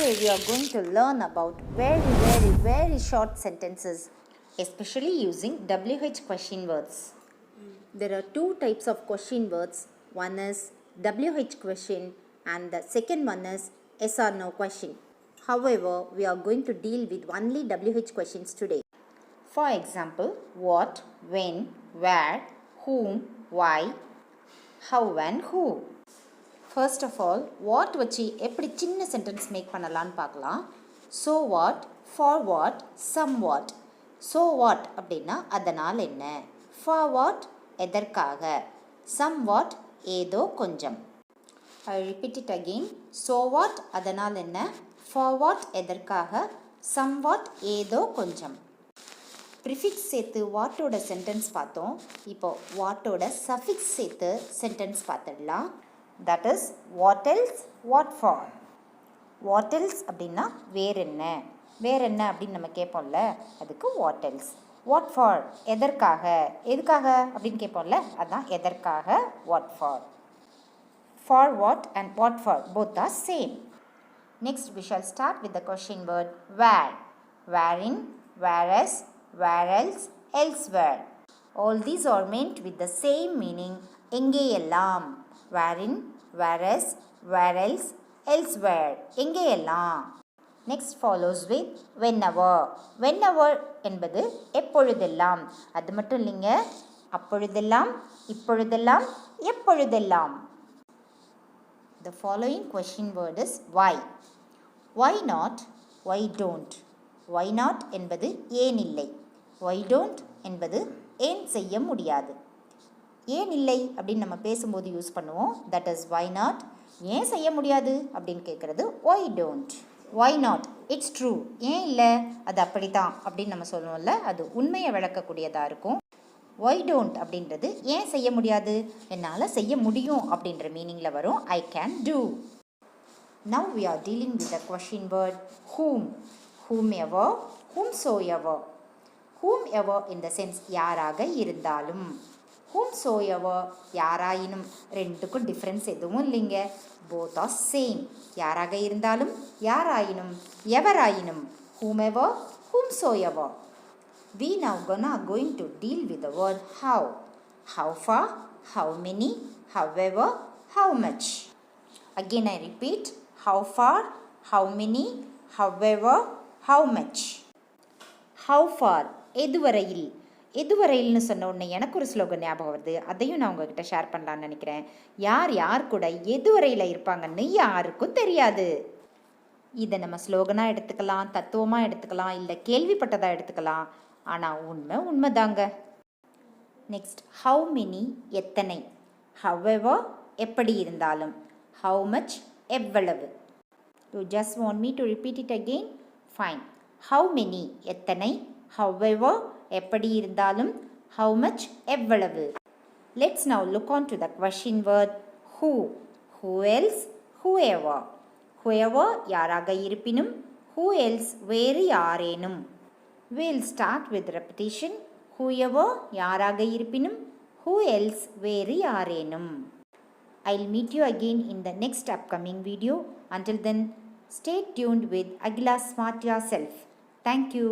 Today we are going to learn about very short sentences, especially using WH question words. There are two types of question words. One is WH question and the second one is yes or no question. However, we are going to deal with only WH questions today. For example, what, when, where, whom, why, how and who. First of all, what வச்சு எப்படி சின்ன sentence make பண்ணலான்னு பார்க்கலாம். So what, for what, somewhat. So what அப்படின்னா அதனால் என்ன. For what எதற்காக. Somewhat ஏதோ கொஞ்சம். I repeat it again. So what அதனால் என்ன. For what எதற்காக. Somewhat ஏதோ கொஞ்சம். ப்ரிஃபிக்ஸ் சேர்த்து வாட்டோட சென்டென்ஸ் பார்த்தோம். இப்போ வாட்டோட சஃபிக்ஸ் சேர்த்து சென்டென்ஸ் பார்த்துடலாம். That is what else, what for. What else அப்படின்னா வேற என்ன அப்படின்னு நம்ம கேட்போம்ல, அதுக்கு what else. What for எதற்காக அப்படின்னு கேட்போம்ல, அதான் எதற்காக what for. For what and what for both are same. Next we shall start with the question word where. Wherein, whereas, where else, elsewhere. All these are meant with the same meaning. எங்கேயெல்லாம். Wherein, whereas, where else, elsewhere. எங்கேயெல்லாம். Next follows with whenever. Whenever என்பது எப்பொழுதெல்லாம். அது மட்டும் இல்லைங்க, அப்பொழுதெல்லாம், இப்பொழுதெல்லாம், எப்பொழுதெல்லாம். The following question word is why. Why not, why don't. Why not என்பது ஏன் இல்லை. Why don't என்பது ஏன் செய்ய முடியாது. ஏன் இல்லை அப்படின்னு நம்ம பேசும்போது யூஸ் பண்ணுவோம். That is why not. ஏன் செய்ய முடியாது அப்படின்னு கேட்குறது why don't. Why not, it's true. ஏன் இல்லை, அது அப்படித்தான் அப்படின்னு நம்ம சொல்லுவோம்ல, அது உண்மையை விளக்கக்கூடியதாக இருக்கும். why don't அப்படின்றது ஏன் செய்ய முடியாது, என்னால் செய்ய முடியும் அப்படின்ற மீனிங்கில் வரும். I can do. Now we are dealing with the question word whom. Whomever, whomsoever. Whomever in the sense யாராக இருந்தாலும். whomsoever யாராயினும். ரெண்டுக்கும் டிஃப்ரென்ஸ் எதுவும் இல்லைங்க. both are same. யாராக இருந்தாலும், யாராயினும், எவராயினும். whomever, whomsoever. We now going to deal with the word how. How far, how many, however, how much. Again I repeat, how far, how many, however, how much. How far எதுவரையில். எதுவரையில்னு சொன்ன உடனே எனக்கு ஒரு slogan ஞாபகம் வருது. அதையும் நான் உங்ககிட்ட share பண்ணலான்னு நினைக்கிறேன். யார் கூட எதுவரையில் இருப்பாங்கன்னு யாருக்கும் தெரியாது. இதை நம்ம ஸ்லோகனாக எடுத்துக்கலாம், தத்துவமாக எடுத்துக்கலாம், இல்லை கேள்விப்பட்டதாக எடுத்துக்கலாம். ஆனால் உண்மைதாங்க. நெக்ஸ்ட் ஹவு மெனி எத்தனை. ஹவெவர் எப்படி இருந்தாலும். ஹவு மச் எவ்வளவு. You just want me to repeat it again. Fine. How many எத்தனை, ஹவெவர் எப்படி இருந்தாலும், how much எவ்வளவு. Let's now look on to the question word who. Who else, whoever. Whoever யாராக இருப்பினும், who else வேறு யாரேனும். We'll start with repetition. Whoever யாராக இருப்பினும், who else வேறு யாரேனும். I'll meet you again in the next upcoming video. Until then, stay tuned with Agila Smart Yourself. Thank you.